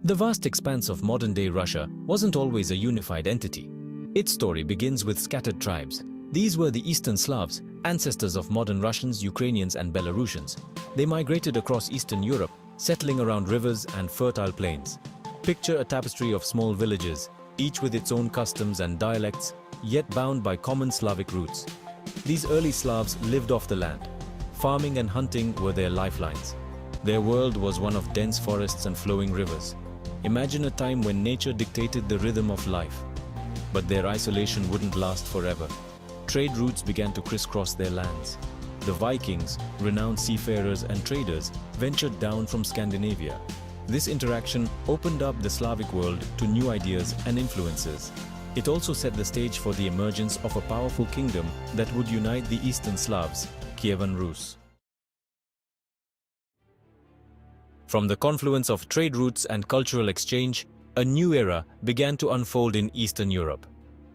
The vast expanse of modern-day Russia wasn't always a unified entity. Its story begins with scattered tribes. These were the Eastern Slavs, ancestors of modern Russians, Ukrainians, and Belarusians. They migrated across Eastern Europe, settling around rivers and fertile plains. Picture a tapestry of small villages, each with its own customs and dialects, yet bound by common Slavic roots. These early Slavs lived off the land. Farming and hunting were their lifelines. Their world was one of dense forests and flowing rivers. Imagine a time when nature dictated the rhythm of life. But their isolation wouldn't last forever. Trade routes began to crisscross their lands. The Vikings, renowned seafarers and traders, ventured down from Scandinavia. This interaction opened up the Slavic world to new ideas and influences. It also set the stage for the emergence of a powerful kingdom that would unite the Eastern Slavs, Kievan Rus. From the confluence of trade routes and cultural exchange, a new era began to unfold in Eastern Europe.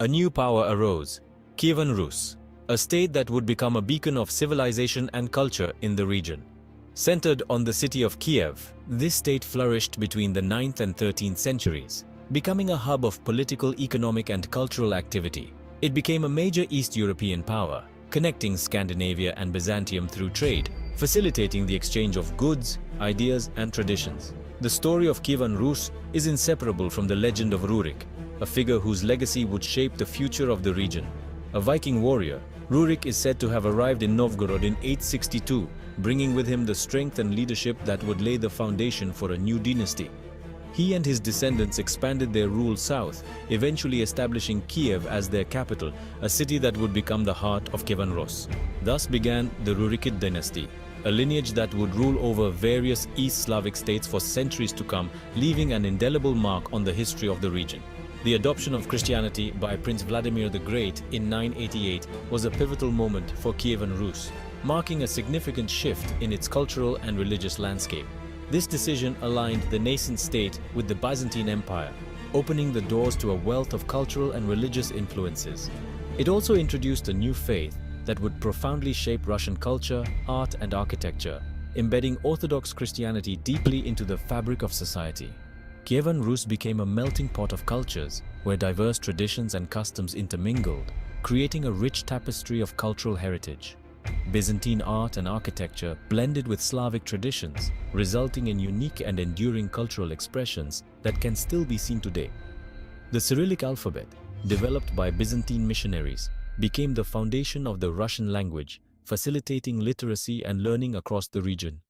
A new power arose, Kievan Rus, a state that would become a beacon of civilization and culture in the region. Centered on the city of Kiev, this state flourished between the 9th and 13th centuries, becoming a hub of political, economic, and cultural activity. It became a major East European power, connecting Scandinavia and Byzantium through trade, facilitating the exchange of goods, ideas, and traditions. The story of Kievan Rus is inseparable from the legend of Rurik, a figure whose legacy would shape the future of the region. A Viking warrior, Rurik is said to have arrived in Novgorod in 862, bringing with him the strength and leadership that would lay the foundation for a new dynasty. He and his descendants expanded their rule south, eventually establishing Kiev as their capital, a city that would become the heart of Kievan Rus. Thus began the Rurikid dynasty, a lineage that would rule over various East Slavic states for centuries to come, leaving an indelible mark on the history of the region. The adoption of Christianity by Prince Vladimir the Great in 988 was a pivotal moment for Kievan Rus, marking a significant shift in its cultural and religious landscape. This decision aligned the nascent state with the Byzantine Empire, opening the doors to a wealth of cultural and religious influences. It also introduced a new faith that would profoundly shape Russian culture, art, and architecture, embedding Orthodox Christianity deeply into the fabric of society. Kievan Rus became a melting pot of cultures where diverse traditions and customs intermingled, creating a rich tapestry of cultural heritage. Byzantine art and architecture blended with Slavic traditions, resulting in unique and enduring cultural expressions that can still be seen today. The Cyrillic alphabet, developed by Byzantine missionaries, became the foundation of the Russian language, facilitating literacy and learning across the region.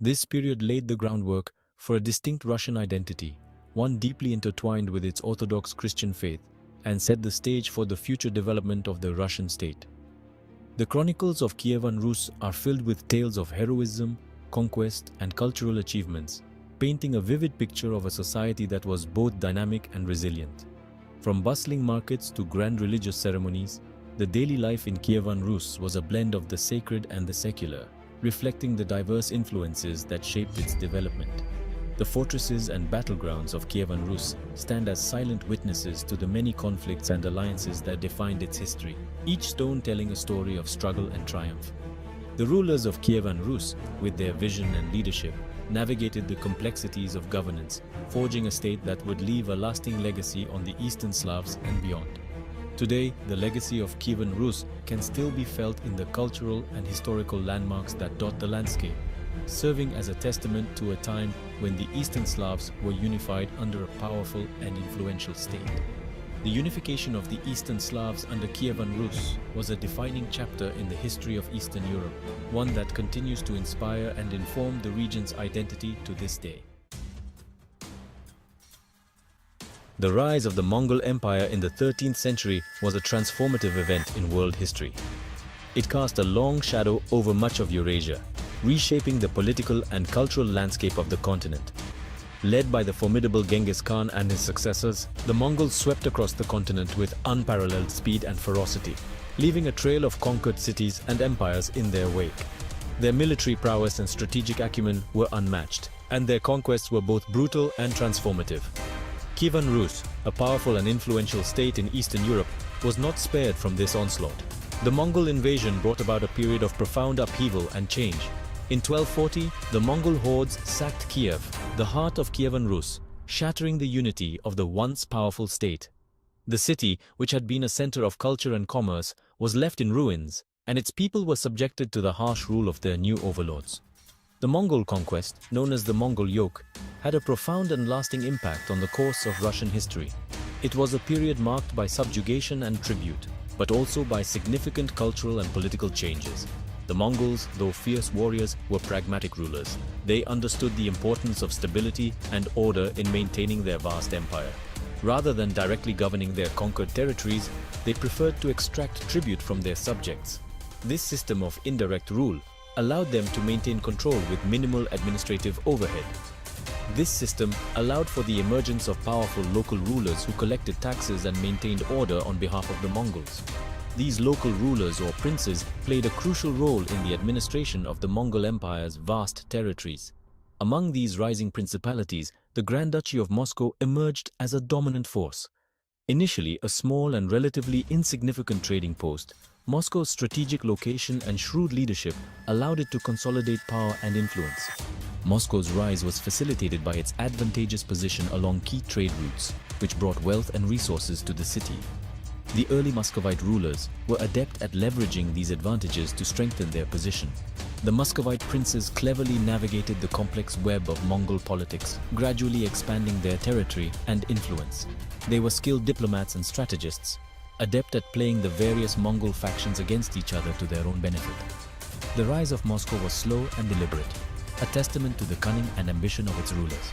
This period laid the groundwork for a distinct Russian identity, one deeply intertwined with its Orthodox Christian faith, and set the stage for the future development of the Russian state. The chronicles of Kievan Rus are filled with tales of heroism, conquest, and cultural achievements, painting a vivid picture of a society that was both dynamic and resilient. From bustling markets to grand religious ceremonies, the daily life in Kievan Rus was a blend of the sacred and the secular, reflecting the diverse influences that shaped its development. The fortresses and battlegrounds of Kievan Rus stand as silent witnesses to the many conflicts and alliances that defined its history, each stone telling a story of struggle and triumph. The rulers of Kievan Rus, with their vision and leadership, navigated the complexities of governance, forging a state that would leave a lasting legacy on the Eastern Slavs and beyond. Today, the legacy of Kievan Rus can still be felt in the cultural and historical landmarks that dot the landscape, serving as a testament to a time when the Eastern Slavs were unified under a powerful and influential state. The unification of the Eastern Slavs under Kievan Rus was a defining chapter in the history of Eastern Europe, one that continues to inspire and inform the region's identity to this day. The rise of the Mongol Empire in the 13th century was a transformative event in world history. It cast a long shadow over much of Eurasia, reshaping the political and cultural landscape of the continent. Led by the formidable Genghis Khan and his successors, the Mongols swept across the continent with unparalleled speed and ferocity, leaving a trail of conquered cities and empires in their wake. Their military prowess and strategic acumen were unmatched, and their conquests were both brutal and transformative. Kievan Rus, a powerful and influential state in Eastern Europe, was not spared from this onslaught. The Mongol invasion brought about a period of profound upheaval and change. In 1240, the Mongol hordes sacked Kiev, the heart of Kievan Rus, shattering the unity of the once powerful state. The city, which had been a center of culture and commerce, was left in ruins, and its people were subjected to the harsh rule of their new overlords. The Mongol conquest, known as the Mongol yoke, had a profound and lasting impact on the course of Russian history. It was a period marked by subjugation and tribute, but also by significant cultural and political changes. The Mongols, though fierce warriors, were pragmatic rulers. They understood the importance of stability and order in maintaining their vast empire. Rather than directly governing their conquered territories, they preferred to extract tribute from their subjects. This system of indirect rule allowed them to maintain control with minimal administrative overhead. This system allowed for the emergence of powerful local rulers who collected taxes and maintained order on behalf of the Mongols. These local rulers or princes played a crucial role in the administration of the Mongol Empire's vast territories. Among these rising principalities, the Grand Duchy of Moscow emerged as a dominant force. Initially a small and relatively insignificant trading post, Moscow's strategic location and shrewd leadership allowed it to consolidate power and influence. Moscow's rise was facilitated by its advantageous position along key trade routes, which brought wealth and resources to the city. The early Muscovite rulers were adept at leveraging these advantages to strengthen their position. The Muscovite princes cleverly navigated the complex web of Mongol politics, gradually expanding their territory and influence. They were skilled diplomats and strategists, adept at playing the various Mongol factions against each other to their own benefit. The rise of Moscow was slow and deliberate, a testament to the cunning and ambition of its rulers.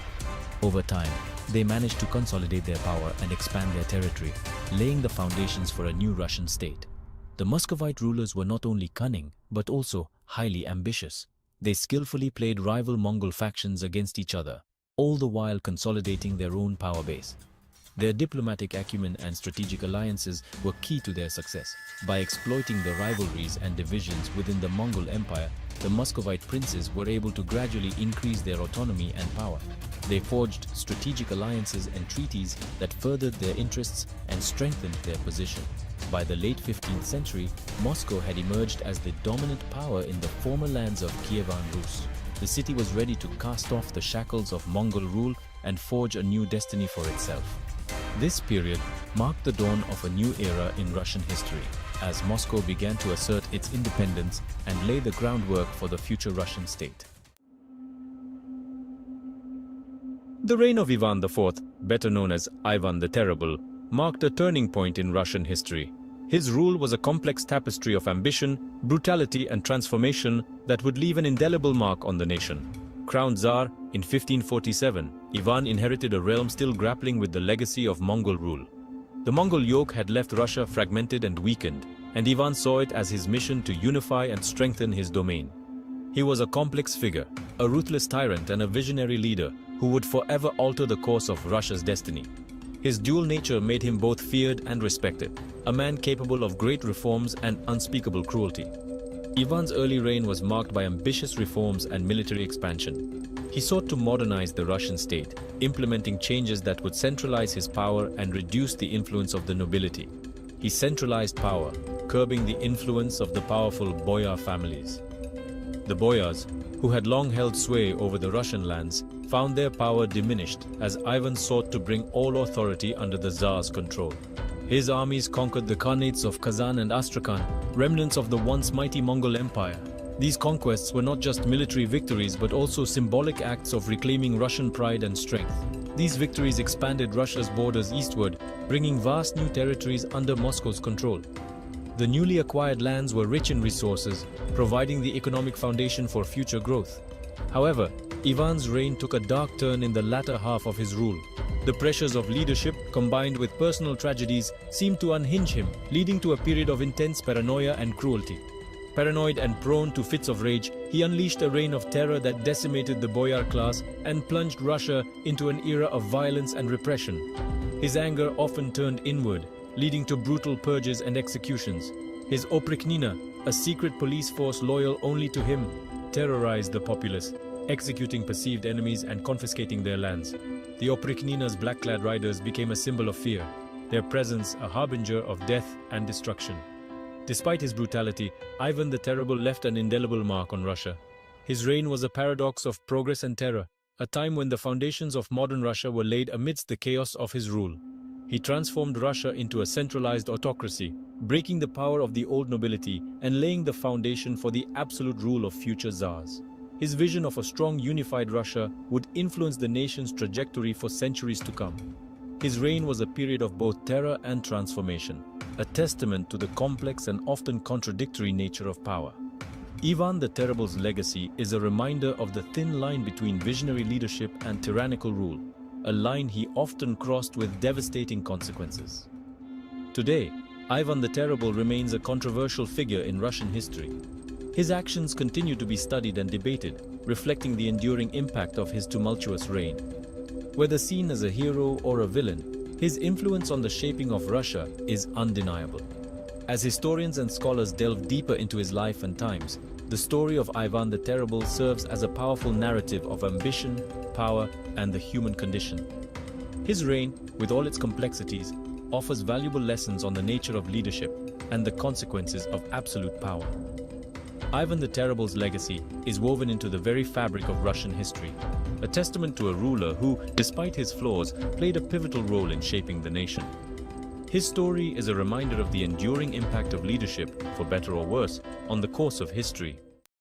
Over time, they managed to consolidate their power and expand their territory, laying the foundations for a new Russian state. The Muscovite rulers were not only cunning, but also highly ambitious. They skillfully played rival Mongol factions against each other, all the while consolidating their own power base. Their diplomatic acumen and strategic alliances were key to their success. By exploiting the rivalries and divisions within the Mongol Empire, the Muscovite princes were able to gradually increase their autonomy and power. They forged strategic alliances and treaties that furthered their interests and strengthened their position. By the late 15th century, Moscow had emerged as the dominant power in the former lands of Kievan Rus. The city was ready to cast off the shackles of Mongol rule and forge a new destiny for itself. This period marked the dawn of a new era in Russian history, as Moscow began to assert its independence and lay the groundwork for the future Russian state. The reign of Ivan IV, better known as Ivan the Terrible, marked a turning point in Russian history. His rule was a complex tapestry of ambition, brutality, and transformation that would leave an indelible mark on the nation. Crowned Tsar in 1547, Ivan inherited a realm still grappling with the legacy of Mongol rule. The Mongol yoke had left Russia fragmented and weakened, and Ivan saw it as his mission to unify and strengthen his domain. He was a complex figure, a ruthless tyrant and a visionary leader who would forever alter the course of Russia's destiny. His dual nature made him both feared and respected, a man capable of great reforms and unspeakable cruelty. Ivan's early reign was marked by ambitious reforms and military expansion. He sought to modernize the Russian state, implementing changes that would centralize his power and reduce the influence of the nobility. He centralized power, curbing the influence of the powerful boyar families. The boyars, who had long held sway over the Russian lands, found their power diminished as Ivan sought to bring all authority under the Tsar's control. His armies conquered the Khanates of Kazan and Astrakhan, remnants of the once mighty Mongol Empire. These conquests were not just military victories but also symbolic acts of reclaiming Russian pride and strength. These victories expanded Russia's borders eastward, bringing vast new territories under Moscow's control. The newly acquired lands were rich in resources, providing the economic foundation for future growth. However, Ivan's reign took a dark turn in the latter half of his rule. The pressures of leadership, combined with personal tragedies, seemed to unhinge him, leading to a period of intense paranoia and cruelty. Paranoid and prone to fits of rage, he unleashed a reign of terror that decimated the boyar class and plunged Russia into an era of violence and repression. His anger often turned inward, leading to brutal purges and executions. His oprichnina, a secret police force loyal only to him, terrorized the populace, executing perceived enemies and confiscating their lands. The oprichnina's black-clad riders became a symbol of fear, their presence a harbinger of death and destruction. Despite his brutality, Ivan the Terrible left an indelible mark on Russia. His reign was a paradox of progress and terror, a time when the foundations of modern Russia were laid amidst the chaos of his rule. He transformed Russia into a centralized autocracy, breaking the power of the old nobility and laying the foundation for the absolute rule of future czars. His vision of a strong, unified Russia would influence the nation's trajectory for centuries to come. His reign was a period of both terror and transformation, a testament to the complex and often contradictory nature of power. Ivan the Terrible's legacy is a reminder of the thin line between visionary leadership and tyrannical rule, a line he often crossed with devastating consequences. Today, Ivan the Terrible remains a controversial figure in Russian history. His actions continue to be studied and debated, reflecting the enduring impact of his tumultuous reign. Whether seen as a hero or a villain, his influence on the shaping of Russia is undeniable. As historians and scholars delve deeper into his life and times, the story of Ivan the Terrible serves as a powerful narrative of ambition, power, and the human condition. His reign, with all its complexities, offers valuable lessons on the nature of leadership and the consequences of absolute power. Ivan the Terrible's legacy is woven into the very fabric of Russian history, a testament to a ruler who, despite his flaws, played a pivotal role in shaping the nation. His story is a reminder of the enduring impact of leadership, for better or worse, on the course of history.